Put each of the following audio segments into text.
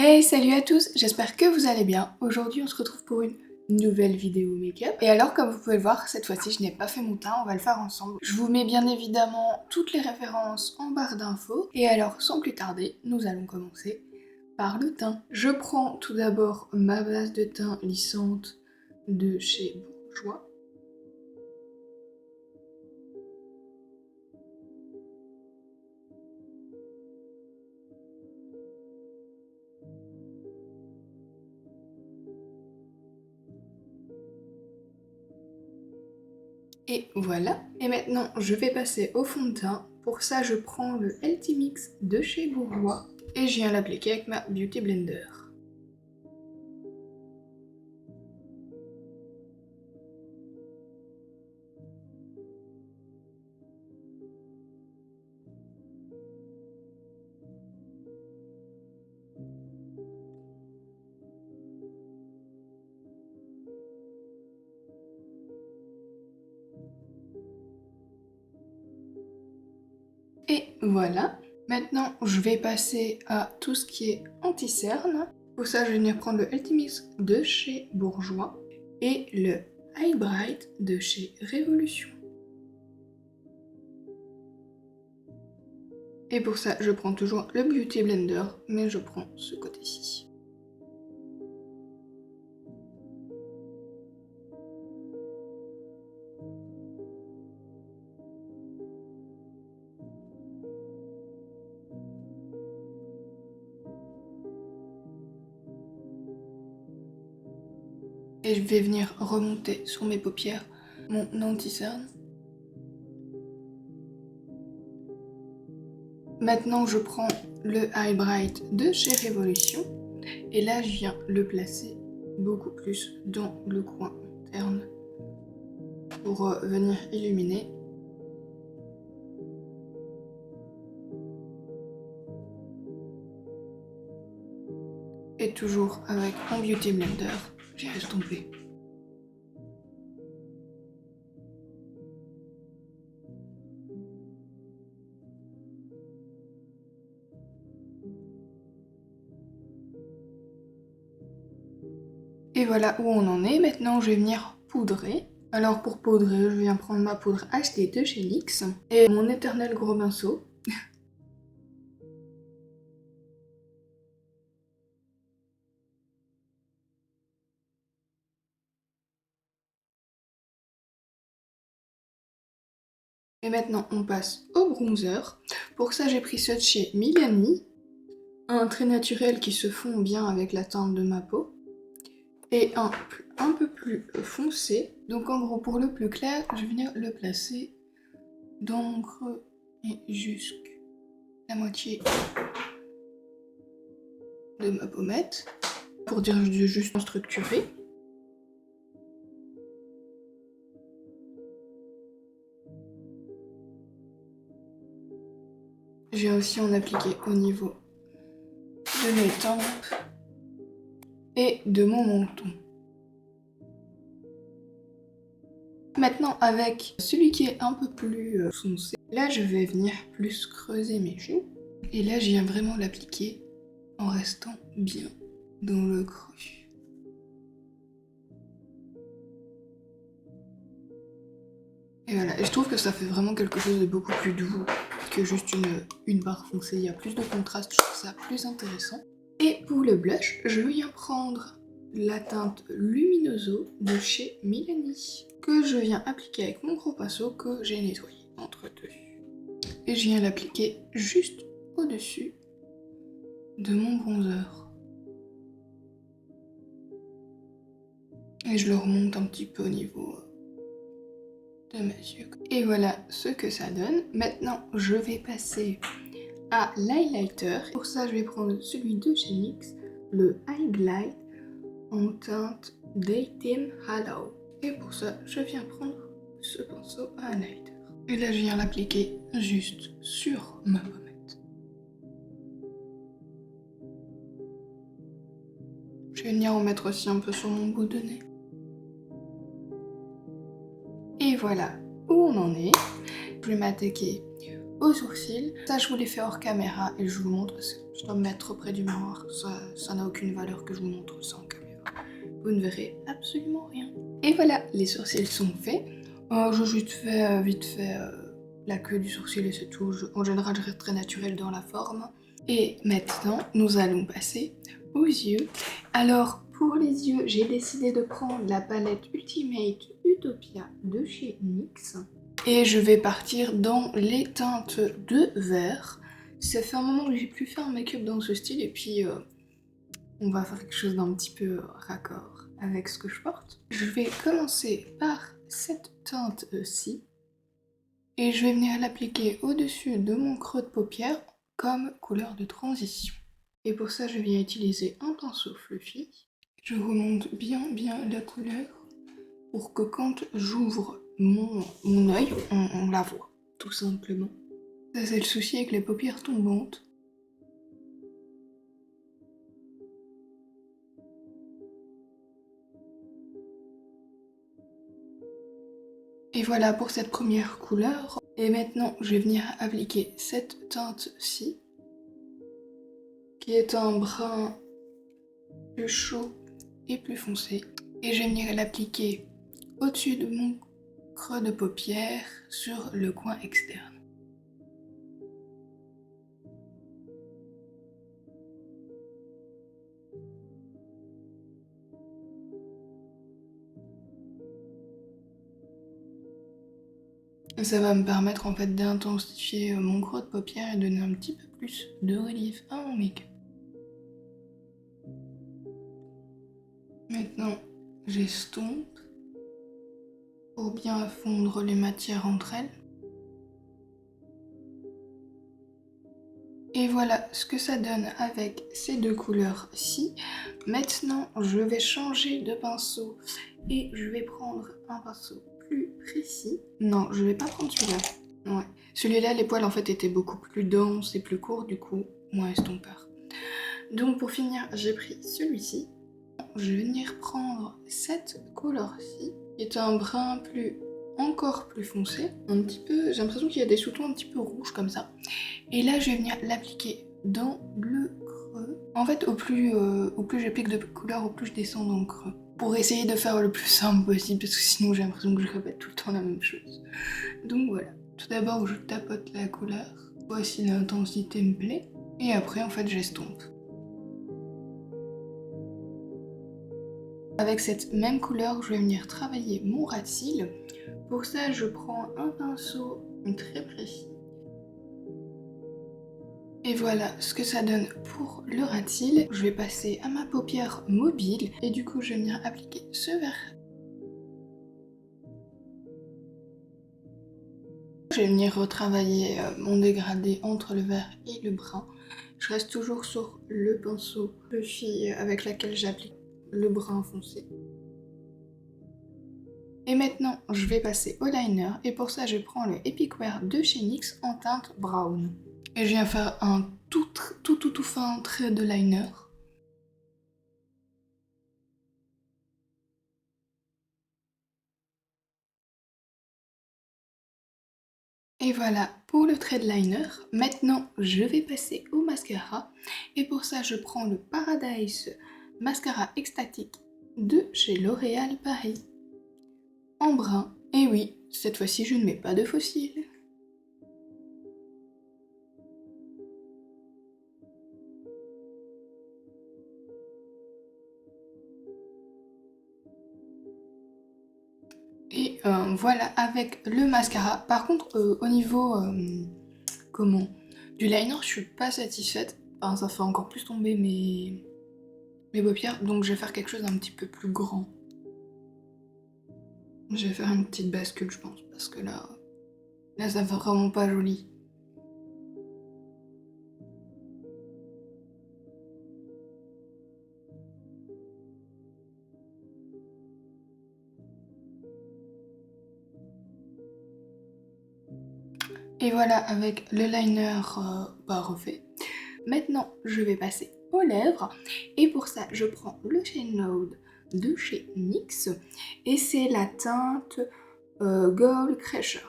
Hey, salut à tous, j'espère que vous allez bien. Aujourd'hui on se retrouve pour une nouvelle vidéo make-up. Et alors comme vous pouvez le voir, cette fois-ci je n'ai pas fait mon teint, on va le faire ensemble. Je vous mets bien évidemment toutes les références en barre d'infos. Et alors sans plus tarder, nous allons commencer par le teint. Je prends tout d'abord ma base de teint lissante de chez Bourjois. Et voilà. Et maintenant, je vais passer au fond de teint. Pour ça, je prends le Healthy Mix de chez Bourjois et je viens l'appliquer avec ma Beauty Blender. Et voilà. Maintenant, je vais passer à tout ce qui est anti-cerne. Pour ça, je vais venir prendre le Healthy Mix de chez Bourjois et le Eye Bright de chez Révolution. Et pour ça, je prends toujours le Beauty Blender, mais je prends ce côté-ci. Et je vais venir remonter sur mes paupières mon anti-cerne. Maintenant, je prends le Eye Bright de chez Révolution. Et là, je viens le placer beaucoup plus dans le coin interne pour venir illuminer. Et toujours avec mon Beauty Blender, j'ai estompé. Et voilà où on en est. Maintenant, je vais venir poudrer. Alors pour poudrer, je viens prendre ma poudre achetée de chez NYX et mon éternel gros pinceau. Et maintenant, on passe au bronzer. Pour ça, j'ai pris ceux de chez Milani. Un trait naturel qui se fond bien avec la teinte de ma peau. Et un peu plus foncé. Donc en gros, pour le plus clair, je vais venir le placer dans mon creux et jusqu'à la moitié de ma pommette. Pour dire juste structuré. Je viens aussi en appliquer au niveau de mes tempes et de mon menton. Maintenant, avec celui qui est un peu plus foncé, là je vais venir plus creuser mes joues. Et là, je viens vraiment l'appliquer en restant bien dans le creux. Et voilà, et je trouve que ça fait vraiment quelque chose de beaucoup plus doux que juste une barre foncée. Il y a plus de contraste, je trouve ça plus intéressant. Et pour le blush, je viens prendre la teinte Luminoso de chez Milani, que je viens appliquer avec mon gros pinceau que j'ai nettoyé entre deux. Et je viens l'appliquer juste au-dessus de mon bronzer. Et je le remonte un petit peu au niveau de mes yeux. Et voilà ce que ça donne. Maintenant, je vais passer à l'highlighter. Pour ça, je vais prendre celui de chez NYX, le High Glide en teinte Daydream Hollow. Et pour ça, je viens prendre ce pinceau à highlighter. Et là, je viens l'appliquer juste sur ma pommette. Je vais venir en mettre aussi un peu sur mon bout de nez. Et voilà où on en est. Je vais m'attaquer aux sourcils. Ça, je vous l'ai fait hors caméra et je vous montre parce que je dois me mettre près du miroir. Ça n'a aucune valeur que je vous montre ça en caméra. Vous ne verrez absolument rien. Et voilà, les sourcils sont faits. Je juste fais vite fait la queue du sourcil et c'est tout. En général, je reste très naturelle dans la forme. Et maintenant, nous allons passer aux yeux. Alors, pour les yeux, j'ai décidé de prendre la palette Ultimate Utopia de chez NYX. Et je vais partir dans les teintes de vert. Ça fait un moment que j'ai plus fait un make-up dans ce style et puis on va faire quelque chose d'un petit peu raccord avec ce que je porte. Je vais commencer par cette teinte-ci et je vais venir l'appliquer au-dessus de mon creux de paupière comme couleur de transition. Et pour ça, je viens utiliser un pinceau fluffy. Je remonte bien la couleur pour que quand j'ouvre mon œil, on la voit, tout simplement. Ça, c'est le souci avec les paupières tombantes. Et voilà pour cette première couleur. Et maintenant, je vais venir appliquer cette teinte-ci, qui est un brun plus chaud et plus foncé. Et je vais venir l'appliquer au-dessus de mon creux de paupière sur le coin externe. Ça va me permettre en fait d'intensifier mon creux de paupière et donner un petit peu plus de relief à mon make-up. Maintenant, j'estompe pour bien fondre les matières entre elles. Et voilà ce que ça donne avec ces deux couleurs-ci. Maintenant, je vais changer de pinceau et je vais prendre un pinceau plus précis. Non, je vais pas prendre celui-là. Ouais. Celui-là, les poils en fait étaient beaucoup plus denses et plus courts, du coup, moins estompeur. Donc pour finir, j'ai pris celui-ci. Je vais venir prendre cette couleur-ci, qui est un brun encore plus foncé. Un petit peu, j'ai l'impression qu'il y a des sous-tons un petit peu rouges comme ça. Et là, je vais venir l'appliquer dans le creux. En fait, au plus j'applique de couleurs, au plus je descends dans le creux. Pour essayer de faire le plus simple possible, parce que sinon j'ai l'impression que je répète tout le temps la même chose. Donc voilà. Tout d'abord, je tapote la couleur. Voici l'intensité me plaît. Et après, en fait, j'estompe. Avec cette même couleur, je vais venir travailler mon ras de cils. Pour ça, je prends un pinceau très précis. Et voilà ce que ça donne pour le ras de cils. Je vais passer à ma paupière mobile et du coup, je vais venir appliquer ce vert. Je vais venir retravailler mon dégradé entre le vert et le brun. Je reste toujours sur le pinceau fluffy avec lequel j'applique le brun foncé. Et maintenant, je vais passer au liner et pour ça, je prends le Epic Wear de chez NYX en teinte brown. Et je viens faire un tout fin trait de liner. Et voilà pour le trait de liner. Maintenant, je vais passer au mascara. Et pour ça, je prends le Paradise Mascara Extatique de chez L'Oréal Paris. En brun. Et oui, cette fois-ci, je ne mets pas de faux cils. Et voilà avec le mascara. Par contre, au niveau du liner, je suis pas satisfaite. Enfin, ça fait encore plus tomber mes paupières, donc je vais faire quelque chose d'un petit peu plus grand. Je vais faire une petite bascule, je pense, parce que là ça fait vraiment pas joli. Et voilà avec le liner refait. Maintenant, je vais passer aux lèvres. Et pour ça, je prends le Shade Nude de chez NYX. Et c'est la teinte Gold Crusher.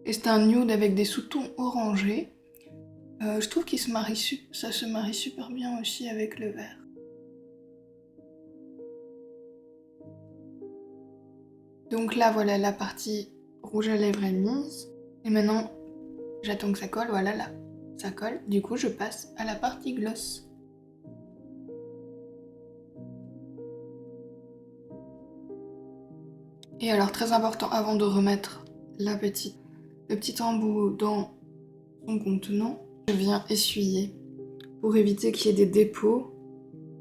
Et c'est un nude avec des sous-tons orangés. Je trouve qu'il ça se marie super bien aussi avec le vert. Donc là, voilà, la partie rouge à lèvres est mise. Et maintenant, j'attends que ça colle, voilà, là, ça colle. Du coup, je passe à la partie gloss. Et alors, très important, avant de remettre le petit embout dans son contenant, je viens essuyer pour éviter qu'il y ait des dépôts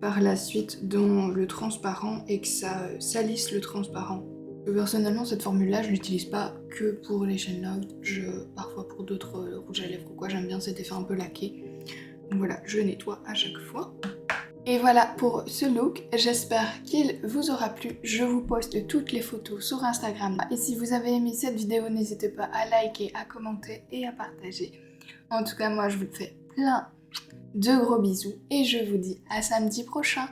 par la suite dans le transparent et que ça salisse le transparent. Personnellement, cette formule-là, je l'utilise pas que pour les chaînes Loud, parfois pour d'autres rouges à lèvres ou quoi, j'aime bien cet effet un peu laqué. Donc voilà, je nettoie à chaque fois. Et voilà pour ce look, j'espère qu'il vous aura plu. Je vous poste toutes les photos sur Instagram. Et si vous avez aimé cette vidéo, n'hésitez pas à liker, à commenter et à partager. En tout cas, moi, je vous fais plein de gros bisous et je vous dis à samedi prochain.